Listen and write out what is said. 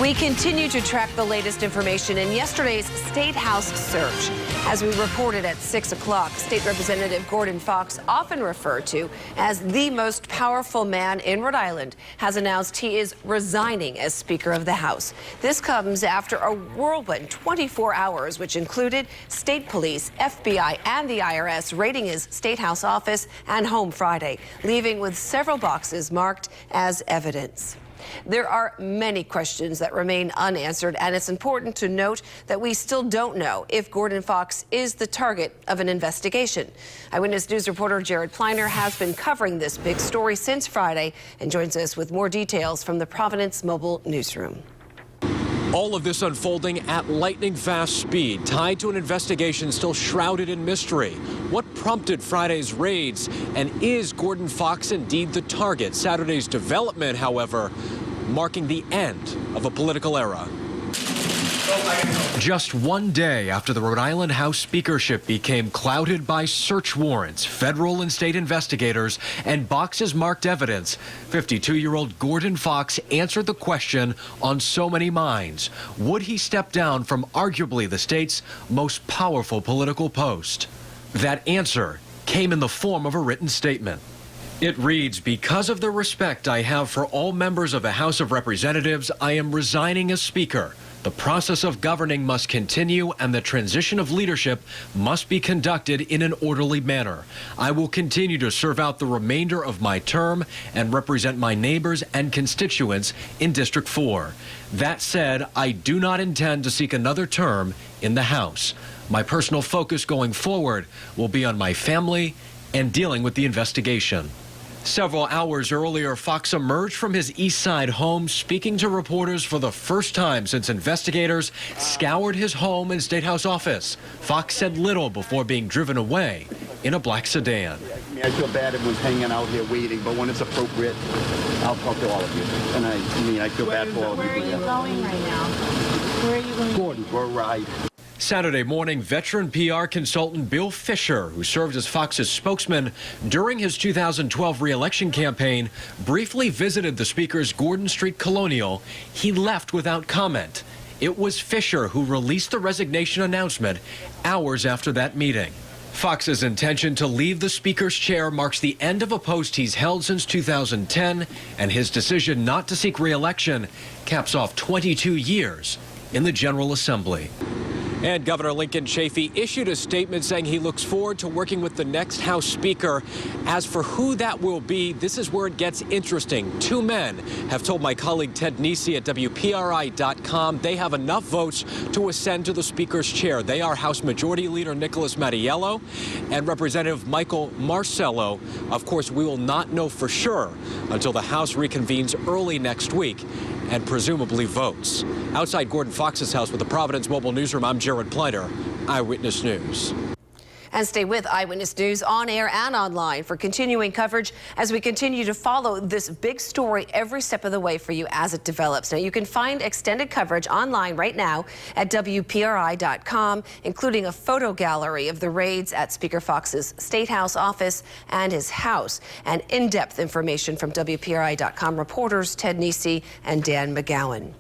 We continue to track the latest information in yesterday's State House search. As we reported at 6 o'clock, State Representative Gordon Fox, often referred to as the most powerful man in Rhode Island, has announced he is resigning as Speaker of the House. This comes after a whirlwind 24 hours, which included state police, FBI, and the IRS raiding his State House office and home Friday, leaving with several boxes marked as evidence. There are many questions that remain unanswered, and it's important to note that we still don't know if Gordon Fox is the target of an investigation. Eyewitness News reporter Jared Pliner has been covering this big story since Friday and joins us with more details from the Providence Mobile Newsroom. All of this unfolding at lightning fast speed, tied to an investigation still shrouded in mystery. What prompted Friday's raids, and is Gordon Fox indeed the target? Saturday's development, however, marking the end of a political era. Just one day after the Rhode Island House speakership became clouded by search warrants, federal and state investigators, and boxes marked evidence, 52-year-old Gordon Fox answered the question on so many minds. Would he step down from arguably the state's most powerful political post? That answer came in the form of a written statement. It reads, "Because of the respect I have for all members of the House of Representatives, I am resigning as Speaker. The process of governing must continue, and the transition of leadership must be conducted in an orderly manner. I will continue to serve out the remainder of my term and represent my neighbors and constituents in District 4. That said, I do not intend to seek another term in the House. My personal focus going forward will be on my family and dealing with the investigation." Several hours earlier, Fox emerged from his East Side home, speaking to reporters for the first time since investigators scoured his home and State House office. Fox said little before being driven away in a black sedan. I feel bad everyone's hanging out here waiting, but when it's appropriate, I'll talk to all of you. And I feel bad for all of you. Where are you going right now? Where are you going? Gordon, for a ride. Saturday morning, veteran PR consultant Bill Fisher, who served as Fox's spokesman during his 2012 re-election campaign, briefly visited the Speaker's Gordon Street Colonial. He left without comment. It was Fisher who released the resignation announcement hours after that meeting. Fox's intention to leave the Speaker's chair marks the end of a post he's held since 2010, and his decision not to seek re-election caps off 22 years in the General Assembly. And Governor Lincoln Chafee issued a statement saying he looks forward to working with the next House Speaker. As for who that will be, this is where it gets interesting. Two men have told my colleague Ted Nesi at WPRI.com they have enough votes to ascend to the Speaker's chair. They are House Majority Leader Nicholas Mattiello and Representative Michael Marcello. Of course, we will not know for sure until the House reconvenes early next week and presumably votes. Outside Gordon Fox's house with the Providence Mobile Newsroom, I'm Jared Pliner, Eyewitness News. And stay with Eyewitness News on air and online for continuing coverage as we continue to follow this big story every step of the way for you as it develops. Now, you can find extended coverage online right now at WPRI.com, including a photo gallery of the raids at Speaker Fox's State House office and his house, and in-depth information from WPRI.com reporters Ted Nesi and Dan McGowan.